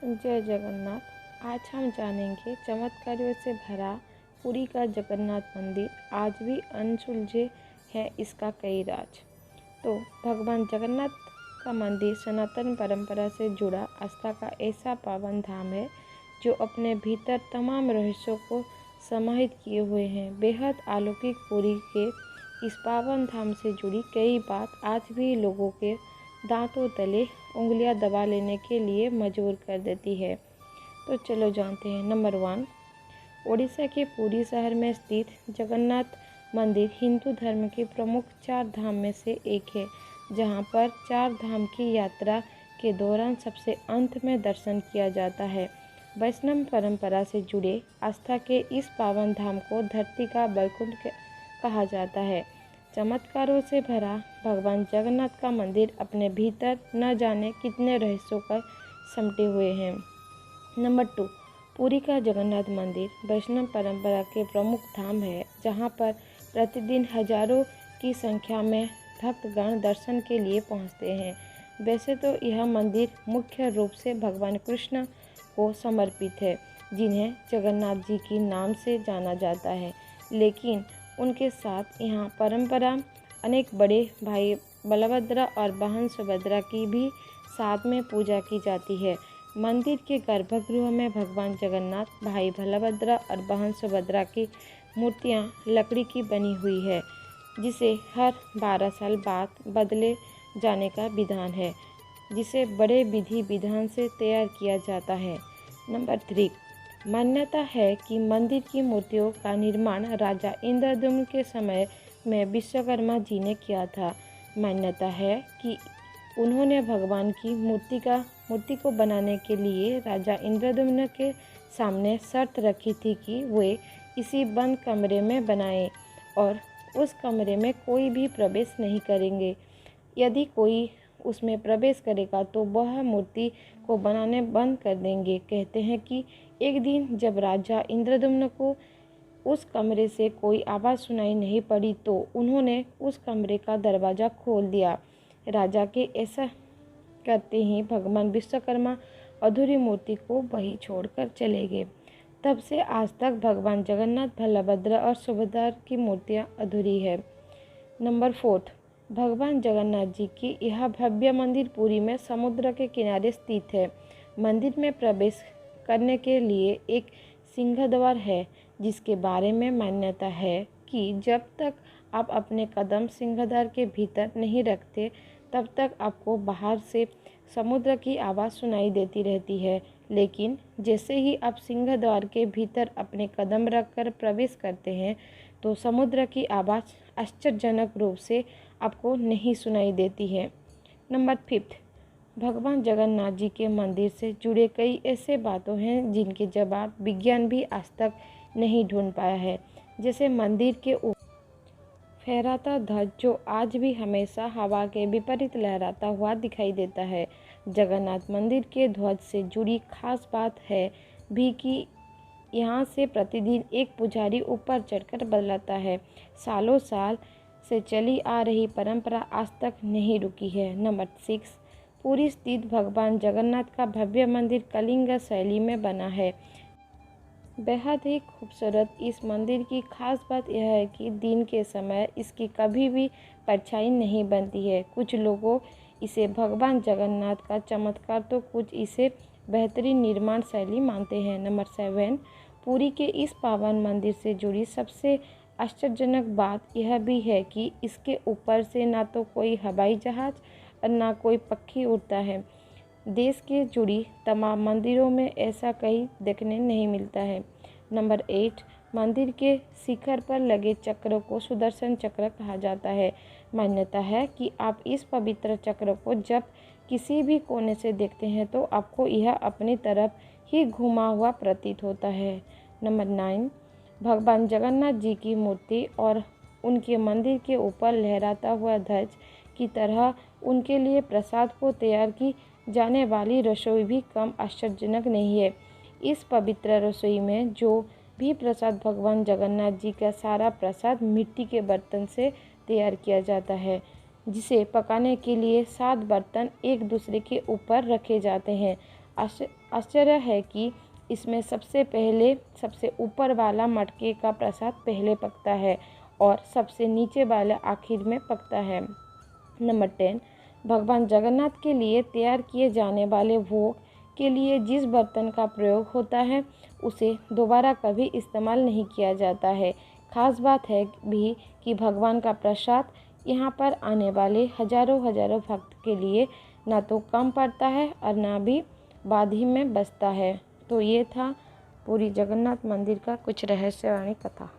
जय जगन्नाथ। आज हम जानेंगे चमत्कारों से भरा पुरी का जगन्नाथ मंदिर आज भी अनसुलझे है इसका कई राज। तो भगवान जगन्नाथ का मंदिर सनातन परंपरा से जुड़ा आस्था का ऐसा पावन धाम है जो अपने भीतर तमाम रहस्यों को समाहित किए हुए हैं। बेहद अलौकिक पुरी के इस पावन धाम से जुड़ी कई बात आज भी लोगों के दांतों तले उंगलियां दबा लेने के लिए मजबूर कर देती है। तो चलो जानते हैं। नंबर 1, ओडिशा के पुरी शहर में स्थित जगन्नाथ मंदिर हिंदू धर्म के प्रमुख 4 धाम में से एक है, जहां पर 4 धाम की यात्रा के दौरान सबसे अंत में दर्शन किया जाता है। वैष्णव परंपरा से जुड़े आस्था के इस पावन धाम को धरती का वैकुंठ कहा जाता है। चमत्कारों से भरा भगवान जगन्नाथ का मंदिर अपने भीतर न जाने कितने रहस्यों का समटे हुए हैं। नंबर 2, पुरी का जगन्नाथ मंदिर वैष्णव परंपरा के प्रमुख धाम है, जहां पर प्रतिदिन हजारों की संख्या में भक्तगण दर्शन के लिए पहुंचते हैं। वैसे तो यह मंदिर मुख्य रूप से भगवान कृष्ण को समर्पित है, जिन्हें जगन्नाथ जी के नाम से जाना जाता है, लेकिन उनके साथ यहाँ परंपरा अनेक बड़े भाई बलभद्र और बहन सुभद्रा की भी साथ में पूजा की जाती है। मंदिर के गर्भगृह में भगवान जगन्नाथ, भाई बलभद्र और बहन सुभद्रा की मूर्तियाँ लकड़ी की बनी हुई है, जिसे हर 12 साल बाद बदले जाने का विधान है, जिसे बड़े विधि विधान से तैयार किया जाता है। नंबर 3, मान्यता है कि मंदिर की मूर्तियों का निर्माण राजा इंद्रद्युम्न के समय में विश्वकर्मा जी ने किया था। मान्यता है कि उन्होंने भगवान की मूर्ति को बनाने के लिए राजा इंद्रद्युम्न के सामने शर्त रखी थी कि वे इसी बंद कमरे में बनाएं और उस कमरे में कोई भी प्रवेश नहीं करेंगे। यदि कोई उसमें प्रवेश करेगा तो वह मूर्ति को बनाने बंद कर देंगे। कहते हैं कि एक दिन जब राजा इंद्रद्युम्न को उस कमरे से कोई आवाज़ सुनाई नहीं पड़ी तो उन्होंने उस कमरे का दरवाज़ा खोल दिया। राजा के ऐसा करते ही भगवान विश्वकर्मा अधूरी मूर्ति को वहीं छोड़कर चले गए। तब से आज तक भगवान जगन्नाथ, बलभद्र और सुभद्रा की मूर्तियाँ अधूरी है। नंबर 4, भगवान जगन्नाथ जी की यह भव्य मंदिर पुरी में समुद्र के किनारे स्थित है। मंदिर में प्रवेश करने के लिए एक सिंहद्वार है, जिसके बारे में मान्यता है कि जब तक आप अपने कदम सिंहद्वार के भीतर नहीं रखते, तब तक आपको बाहर से समुद्र की आवाज़ सुनाई देती रहती है, लेकिन जैसे ही आप सिंहद्वार के भीतर अपने कदम रखकर प्रवेश करते हैं तो समुद्र की आवाज़ आश्चर्यजनक रूप से आपको नहीं सुनाई देती है। नंबर 5, भगवान जगन्नाथ जी के मंदिर से जुड़े कई ऐसे बातों हैं जिनके जवाब विज्ञान भी आज तक नहीं ढूंढ पाया है। जैसे मंदिर के ऊपर फहराता ध्वज, जो आज भी हमेशा हवा के विपरीत लहराता हुआ दिखाई देता है। जगन्नाथ मंदिर के ध्वज से जुड़ी खास बात है भी कि यहाँ से प्रतिदिन एक पुजारी ऊपर चढ़कर बदलाता है। सालों साल से चली आ रही परंपरा आज तक नहीं रुकी है। नंबर 6, पुरी स्थित भगवान जगन्नाथ का भव्य मंदिर कलिंग शैली में बना है। बेहद ही खूबसूरत इस मंदिर की खास बात यह है कि दिन के समय इसकी कभी भी परछाई नहीं बनती है। कुछ लोगों इसे भगवान जगन्नाथ का चमत्कार तो कुछ इसे बेहतरीन निर्माण शैली मानते हैं। नंबर 7, पुरी के इस पावन मंदिर से जुड़ी सबसे आश्चर्यजनक बात यह भी है कि इसके ऊपर से ना तो कोई हवाई जहाज़ और ना कोई पक्षी उड़ता है। देश के जुड़ी तमाम मंदिरों में ऐसा कहीं देखने नहीं मिलता है। नंबर 8, मंदिर के शिखर पर लगे चक्र को सुदर्शन चक्र कहा जाता है। मान्यता है कि आप इस पवित्र चक्र को जब किसी भी कोने से देखते हैं तो आपको यह अपनी तरफ ही घुमा हुआ प्रतीत होता है। नंबर 9, भगवान जगन्नाथ जी की मूर्ति और उनके मंदिर के ऊपर लहराता हुआ ध्वज की तरह उनके लिए प्रसाद को तैयार की जाने वाली रसोई भी कम आश्चर्यजनक नहीं है। इस पवित्र रसोई में जो भी प्रसाद भगवान जगन्नाथ जी का सारा प्रसाद मिट्टी के बर्तन से तैयार किया जाता है, जिसे पकाने के लिए 7 बर्तन एक दूसरे के ऊपर रखे जाते हैं। आश्चर्य है कि इसमें सबसे ऊपर वाला मटके का प्रसाद पहले पकता है और सबसे नीचे वाला आखिर में पकता है। नंबर 10, भगवान जगन्नाथ के लिए तैयार किए जाने वाले भोग के लिए जिस बर्तन का प्रयोग होता है उसे दोबारा कभी इस्तेमाल नहीं किया जाता है। खास बात है भी कि भगवान का प्रसाद यहाँ पर आने वाले हजारों भक्त के लिए ना तो कम पड़ता है और ना भी बाधी में बसता है। तो ये था पुरी जगन्नाथ मंदिर का कुछ रहस्यवाणी कथा।